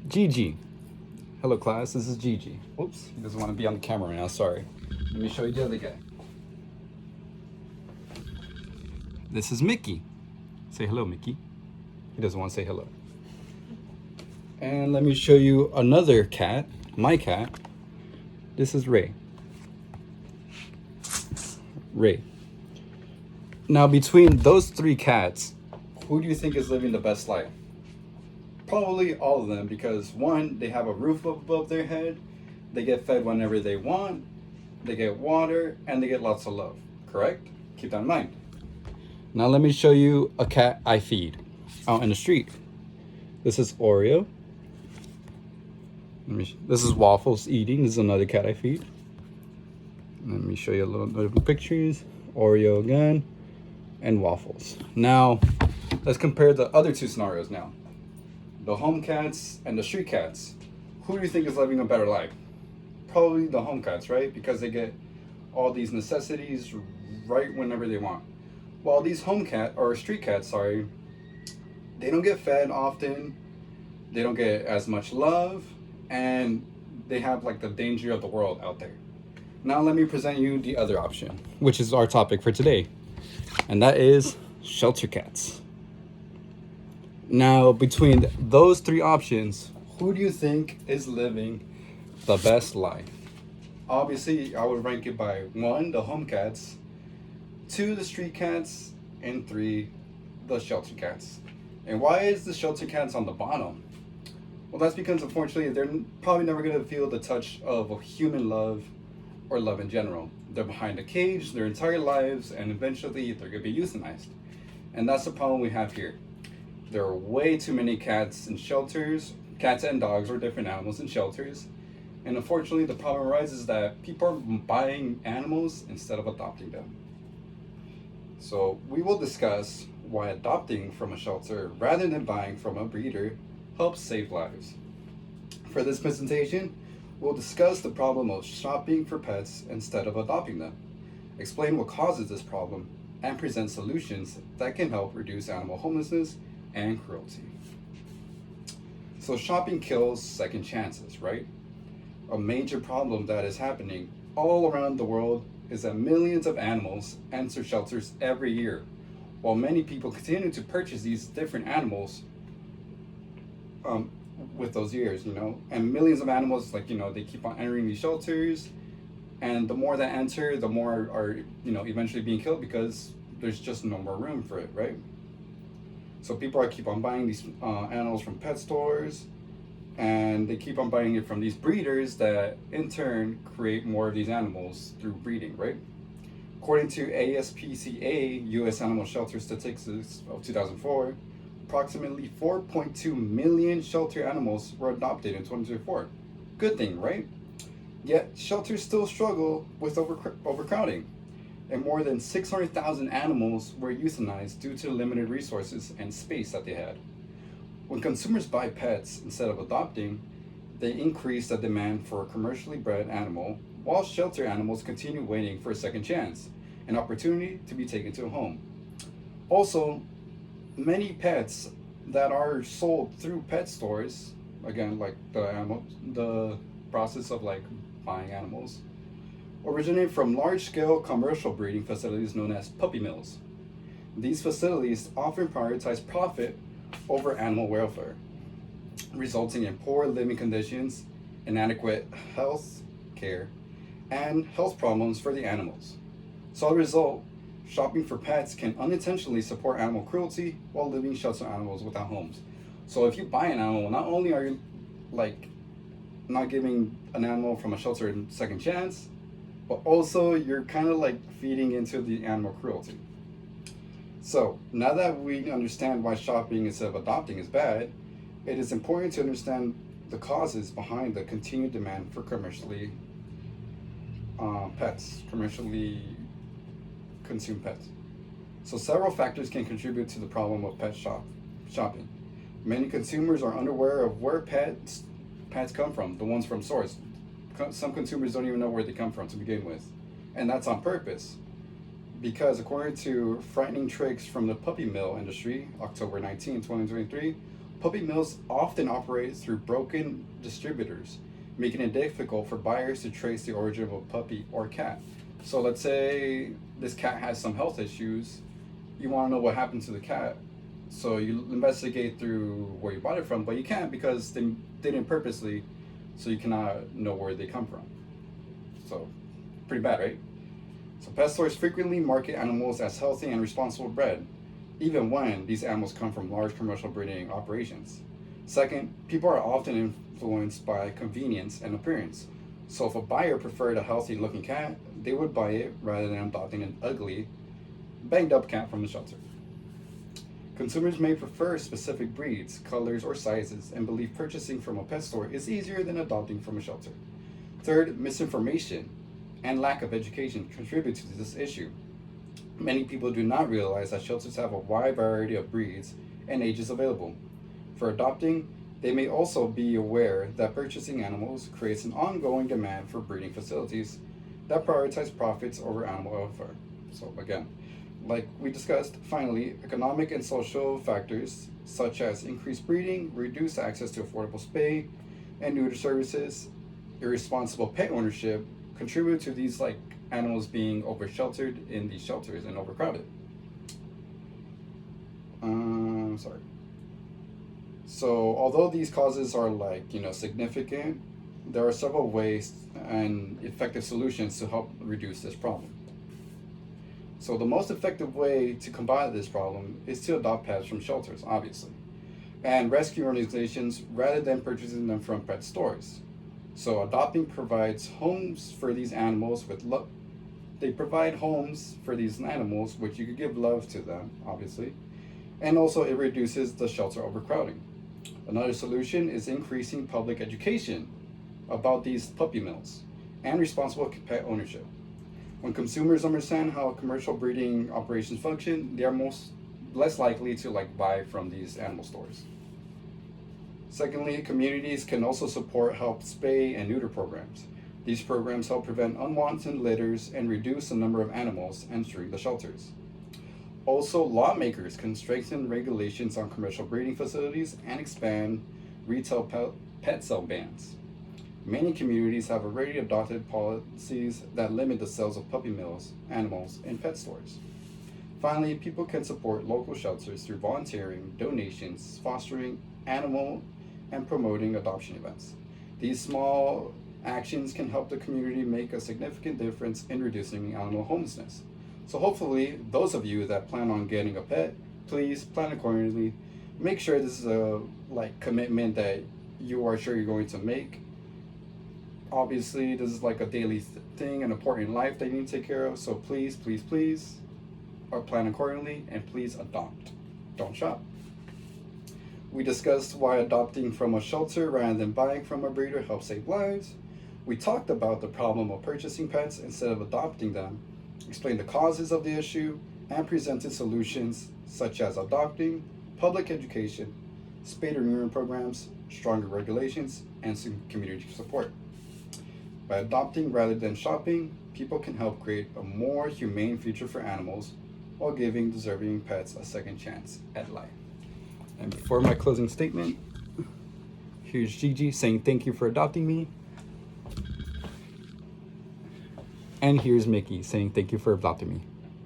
Gigi. Hello class, this is Gigi. Oops, he doesn't want to be on the camera right now, sorry. Let me show you the other guy. This is Mickey. Say hello, Mickey. He doesn't want to say hello. And let me show you another cat, my cat. This is Ray. Ray. Now between those three cats, who do you think is living the best life? Probably all of them, because one, they have a roof above their head, they get fed whenever they want, they get water, and they get lots of love, correct? Keep that in mind. Now let me show you a cat I feed out in the street. This is Oreo. This is Waffles eating. This is another cat I feed. Let me show you a little bit of pictures. Oreo again, and Waffles. Now, let's compare the other two scenarios now. The home cats and the street cats. Who do you think is living a better life? Probably the home cats, right? Because they get all these necessities right whenever they want. While these street cats, they don't get fed often, they don't get as much love, and they have like the danger of the world out there. Now let me present you the other option, which is our topic for today, and that is shelter cats. Now, between those three options, who do you think is living the best life? Obviously, I would rank it by 1, the home cats, 2, the street cats, and 3, the shelter cats. And why is the shelter cats on the bottom? Well, that's because unfortunately they're probably never going to feel the touch of human love or love in general. They're behind a cage their entire lives, and eventually they're going to be euthanized. And that's the problem we have here. There are way too many cats in shelters, cats and dogs or different animals in shelters. And unfortunately, the problem arises that people are buying animals instead of adopting them. So we will discuss why adopting from a shelter rather than buying from a breeder helps save lives. For this presentation, we'll discuss the problem of shopping for pets instead of adopting them, explain what causes this problem, and present solutions that can help reduce animal homelessness and cruelty. So shopping kills second chances, right? A major problem that is happening all around the world is that millions of animals enter shelters every year, while many people continue to purchase these different animals with those years, and millions of animals, they keep on entering these shelters, and the more that enter, the more are, eventually being killed because there's just no more room for it, right? So people keep on buying these animals from pet stores, and they keep on buying it from these breeders that in turn create more of these animals through breeding, right? According to ASPCA, U.S. Animal Shelter Statistics of 2004, approximately 4.2 million shelter animals were adopted in 2024. Good thing, right? Yet shelters still struggle with overcrowding, and more than 600,000 animals were euthanized due to limited resources and space that they had. When consumers buy pets instead of adopting, they increase the demand for a commercially bred animal, while shelter animals continue waiting for a second chance, an opportunity to be taken to a home. Also, many pets that are sold through pet stores, again, like the process of buying animals, originate from large-scale commercial breeding facilities known as puppy mills. These facilities often prioritize profit over animal welfare, resulting in poor living conditions, inadequate health care, and health problems for the animals. So as a result, shopping for pets can unintentionally support animal cruelty while leaving shelter animals without homes. So if you buy an animal, not only are you not giving an animal from a shelter a second chance, but also you're kind of feeding into the animal cruelty. So now that we understand why shopping instead of adopting is bad, it is important to understand the causes behind the continued demand for commercially consumed pets. So several factors can contribute to the problem of shopping. Many consumers are unaware of where pets come from, the ones from source. Some consumers don't even know where they come from to begin with, and that's on purpose, because according to frightening tricks from the puppy mill industry, October 19, 2023, puppy mills often operate through broken distributors, making it difficult for buyers to trace the origin of a puppy or cat. So let's say this cat has some health issues. You want to know what happened to the cat. So you investigate through where you bought it from, but you can't because they didn't purposely, so you cannot know where they come from. So, pretty bad, right? So pet stores frequently market animals as healthy and responsible bred, even when these animals come from large commercial breeding operations. Second, people are often influenced by convenience and appearance. So if a buyer preferred a healthy looking cat, they would buy it rather than adopting an ugly, banged up cat from the shelter. Consumers may prefer specific breeds, colors, or sizes and believe purchasing from a pet store is easier than adopting from a shelter. Third, misinformation and lack of education contribute to this issue. Many people do not realize that shelters have a wide variety of breeds and ages available. For adopting, they may also be aware that purchasing animals creates an ongoing demand for breeding facilities that prioritize profits over animal welfare. So again, like we discussed, finally, economic and social factors such as increased breeding, reduced access to affordable spay and neuter services, irresponsible pet ownership contribute to these animals being over sheltered in these shelters and overcrowded. Sorry. So although these causes are significant, there are several ways and effective solutions to help reduce this problem. So the most effective way to combat this problem is to adopt pets from shelters, obviously, and rescue organizations rather than purchasing them from pet stores. So adopting provides homes for these animals with love. They provide homes for these animals, which you could give love to them, obviously, and also it reduces the shelter overcrowding. Another solution is increasing public education about these puppy mills and responsible pet ownership. When consumers understand how commercial breeding operations function, they are less likely to buy from these animal stores. Secondly, communities can also support help spay and neuter programs. These programs help prevent unwanted litters and reduce the number of animals entering the shelters. Also, lawmakers can strengthen regulations on commercial breeding facilities and expand retail pet sale bans. Many communities have already adopted policies that limit the sales of puppy mills animals in pet stores. Finally, people can support local shelters through volunteering, donations, fostering animal and promoting adoption events. These small actions can help the community make a significant difference in reducing animal homelessness. So hopefully, those of you that plan on getting a pet, please plan accordingly. Make sure this is a commitment that you are sure you're going to make. Obviously, this is a daily thing, an important life that you need to take care of. So please, please, please, plan accordingly and please adopt. Don't shop. We discussed why adopting from a shelter rather than buying from a breeder helps save lives. We talked about the problem of purchasing pets instead of adopting them, explained the causes of the issue, and presented solutions such as adopting, public education, spay or neuter programs, stronger regulations, and some community support. By adopting rather than shopping, people can help create a more humane future for animals while giving deserving pets a second chance at life. And for my closing statement, here's Gigi saying thank you for adopting me. And here's Mickey saying thank you for adopting me.